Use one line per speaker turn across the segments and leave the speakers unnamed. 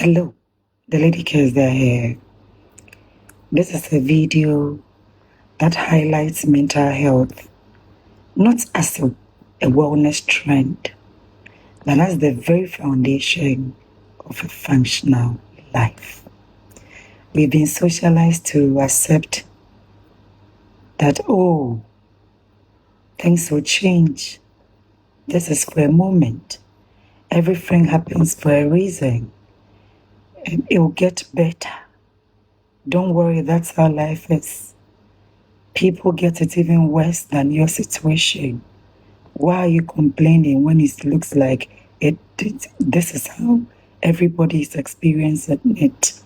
Hello, TheLadyKeziah here. This is a video that highlights mental health not as a wellness trend, but as the very foundation of a functional life. We've been socialized to accept that, things will change. This is for a moment. Everything happens for a reason. And it will get better. Don't worry, that's how life is. People get it even worse than your situation. Why are you complaining when it looks like this is how everybody is experiencing it?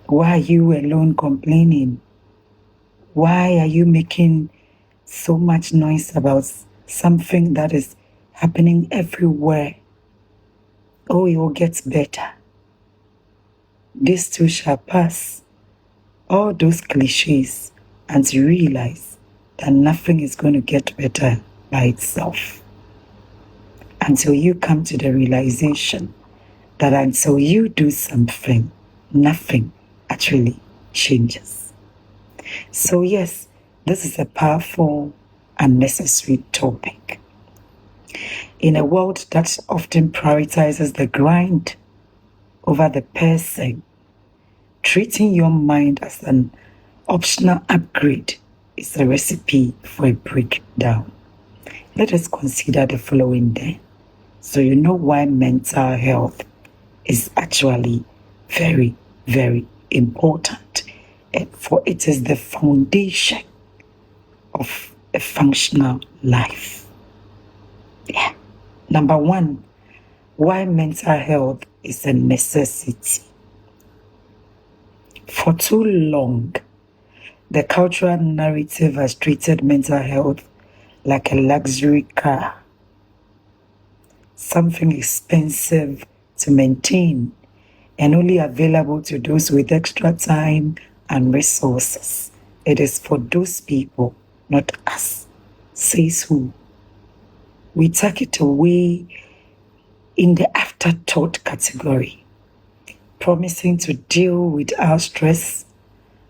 Why are you alone complaining? Why are you making so much noise about something that is happening everywhere? Oh, it will get better. This too shall pass. All those cliches, and to realize that nothing is going to get better by itself. Until you come to the realization that until you do something, nothing actually changes. So yes, this is a powerful and necessary topic. In a world that often prioritizes the grind over the person, treating your mind as an optional upgrade is a recipe for a breakdown. Let us consider the following then, so you know why mental health is actually very, very important. For it is the foundation of a functional life. Yeah. Number one, why mental health is a necessity. For too long, the cultural narrative has treated mental health like a luxury car, something expensive to maintain and only available to those with extra time and resources. It is for those people, not us. Says who? We tuck it away in the afterthought category, promising to deal with our stress,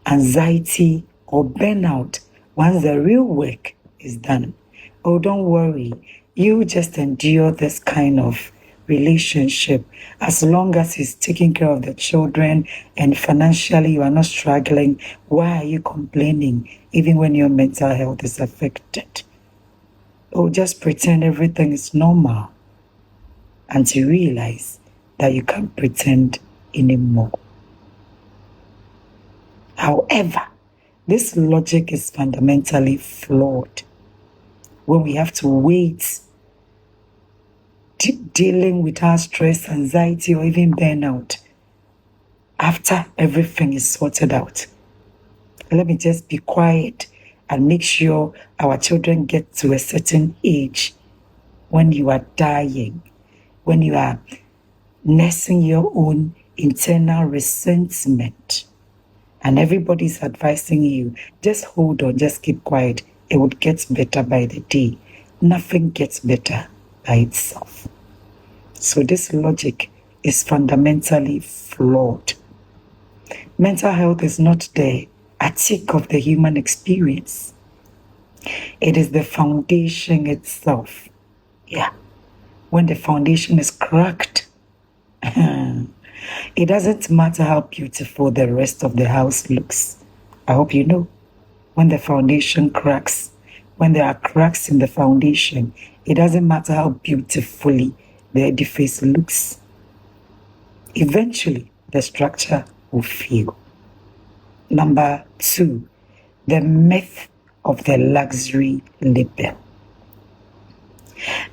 anxiety, or burnout once the real work is done. Oh, don't worry. You just endure this kind of relationship as long as he's taking care of the children and financially you are not struggling. Why are you complaining even when your mental health is affected? Oh, just pretend everything is normal until you realize that you can't pretend anymore. However, this logic is fundamentally flawed when we have to wait dealing with our stress, anxiety, or even burnout after everything is sorted out. Let me just be quiet and make sure our children get to a certain age when you are dying, when you are nursing your own internal resentment. And everybody's advising you, just hold on, just keep quiet. It would get better by the day. Nothing gets better by itself. So this logic is fundamentally flawed. Mental health is not the attic of the human experience. It is the foundation itself. Yeah. When the foundation is cracked, it doesn't matter how beautiful the rest of the house looks. I hope you know. When the foundation cracks, when there are cracks in the foundation, it doesn't matter how beautifully the edifice looks. Eventually, the structure will fail. Number two, the myth of the luxury label.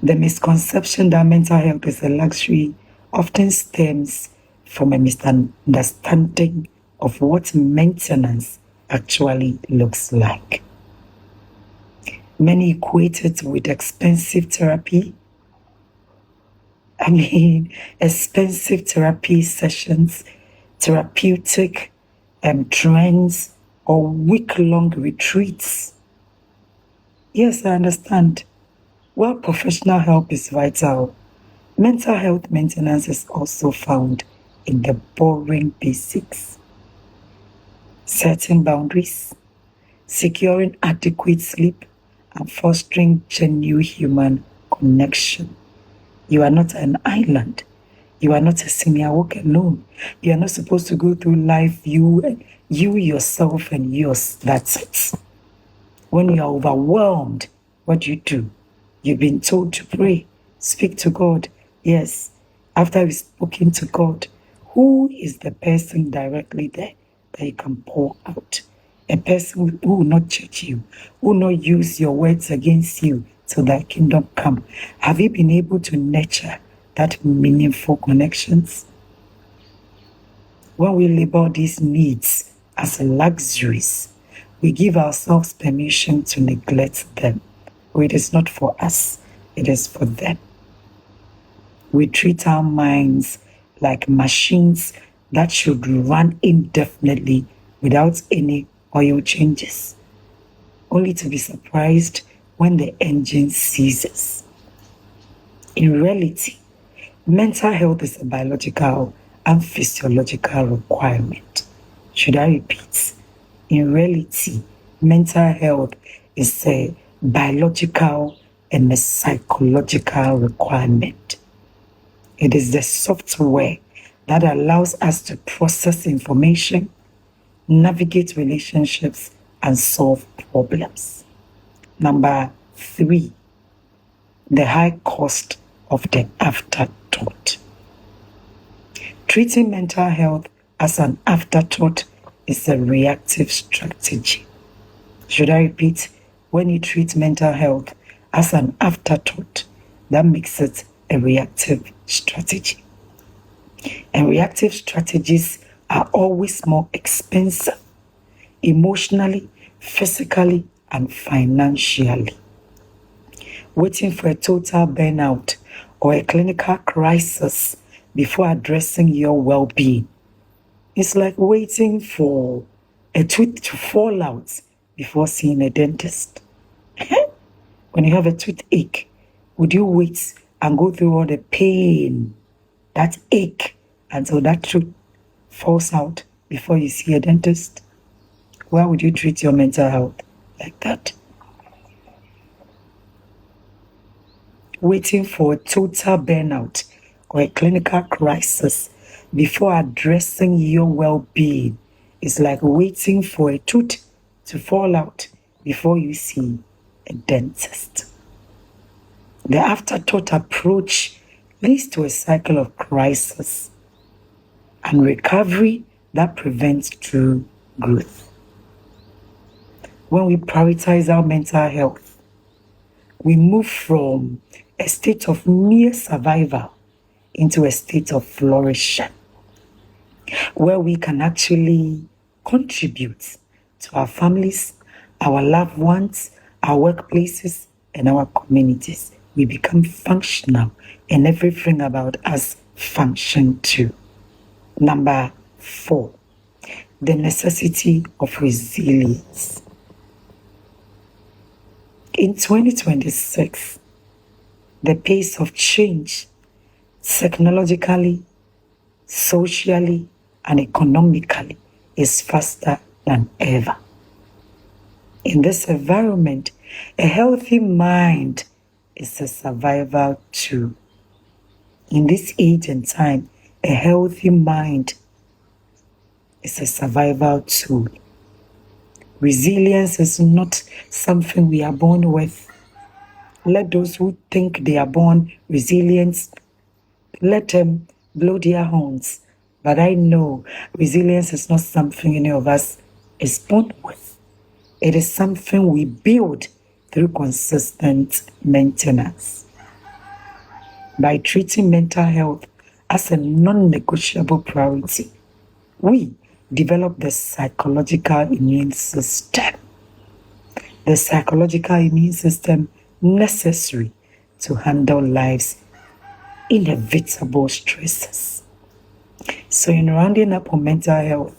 The misconception that mental health is a luxury often stems from a misunderstanding of what maintenance actually looks like. Many equate it with expensive therapy. Expensive therapy sessions, therapeutic trends, or week-long retreats. Yes, I understand. While professional help is vital, mental health maintenance is also found in the boring basics. Setting boundaries, securing adequate sleep, and fostering genuine human connection. You are not an island. You are not a senior walk alone. You are not supposed to go through life, you yourself and yours. That's it. When you are overwhelmed, what do? You've been told to pray, speak to God. Yes, after you've spoken to God, who is the person directly there that you can pour out? A person who will not judge you, who will not use your words against you till thy kingdom come. Have you been able to nurture that meaningful connections? When we label these needs as luxuries, we give ourselves permission to neglect them. It is not for us, it is for them. We treat our minds like machines that should run indefinitely without any oil changes, only to be surprised when the engine ceases. In reality, mental health is a biological and physiological requirement. Should I repeat? In reality, mental health is a biological and a psychological requirement. It is the software that allows us to process information, navigate relationships, and solve problems. Number 3, the high cost of the afterthought. Treating mental health as an afterthought is a reactive strategy. Should I repeat? When you treat mental health as an afterthought, that makes it a reactive strategy. And reactive strategies are always more expensive, emotionally, physically, and financially. Waiting for a total burnout or a clinical crisis before addressing your well-being. It's like waiting for a tooth to fall out before seeing a dentist. When you have a toothache, would you wait and go through all the pain, that ache, until that tooth falls out before you see a dentist? Why would you treat your mental health like that? Waiting for a total burnout or a clinical crisis before addressing your well-being is like waiting for a tooth to fall out before you see a dentist. The afterthought approach leads to a cycle of crisis and recovery that prevents true growth. When we prioritize our mental health, we move from a state of mere survival into a state of flourishing, where we can actually contribute to our families, our loved ones, our workplaces, and our communities. We become functional, and everything about us function too. Number 4, the necessity of resilience. In 2026, the pace of change, technologically, socially, and economically, is faster than ever. In this environment, a healthy mind is a survival tool. In this age and time, a healthy mind is a survival tool. Resilience is not something we are born with. Let those who think they are born resilient, let them blow their horns. But I know resilience is not something any of us is born with. It is something we build through consistent maintenance. By treating mental health as a non-negotiable priority, we develop the psychological immune system. The psychological immune system necessary to handle life's inevitable stresses. So in rounding up on mental health,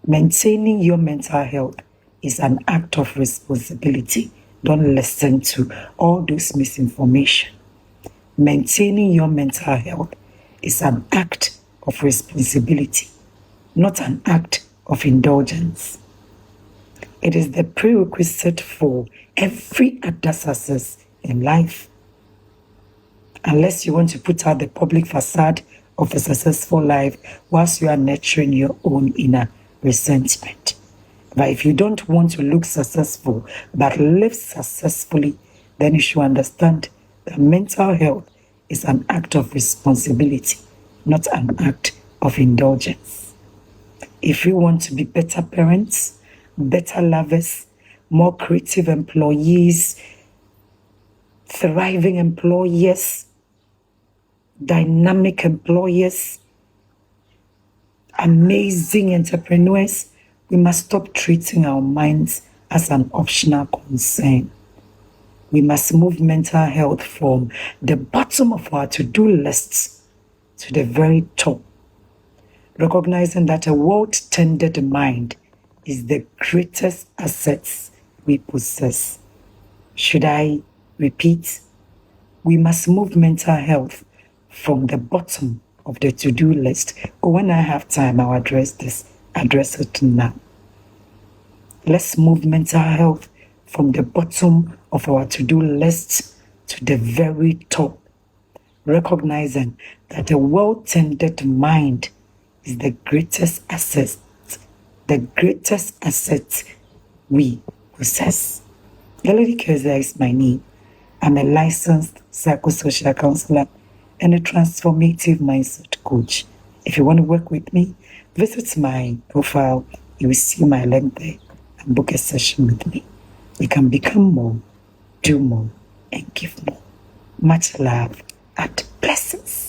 maintaining your mental health is an act of responsibility. Don't listen to all those misinformation. Maintaining your mental health is an act of responsibility, not an act of indulgence. It is the prerequisite for every other success in life. Unless you want to put out the public facade of a successful life whilst you are nurturing your own inner resentment. But if you don't want to look successful but live successfully, then you should understand that mental health is an act of responsibility, not an act of indulgence. If you want to be better parents, better lovers, more creative employees, thriving employers, dynamic employers, amazing entrepreneurs, we must stop treating our minds as an optional concern. We must move mental health from the bottom of our to-do lists to the very top, recognizing that a well-tended mind is the greatest asset we possess. Should I repeat? We must move mental health from the bottom of the to-do list. But when I have time, I'll address it now. Let's move mental health from the bottom of our to-do list to the very top, recognizing that a well-tended mind is the greatest asset we possess. TheLadyKeziah is my name. I'm a licensed psychosocial counselor and a transformative mindset coach. If you want to work with me, visit my profile. You will see my link there and book a session with me. You can become more, do more, and give more. Much love and blessings.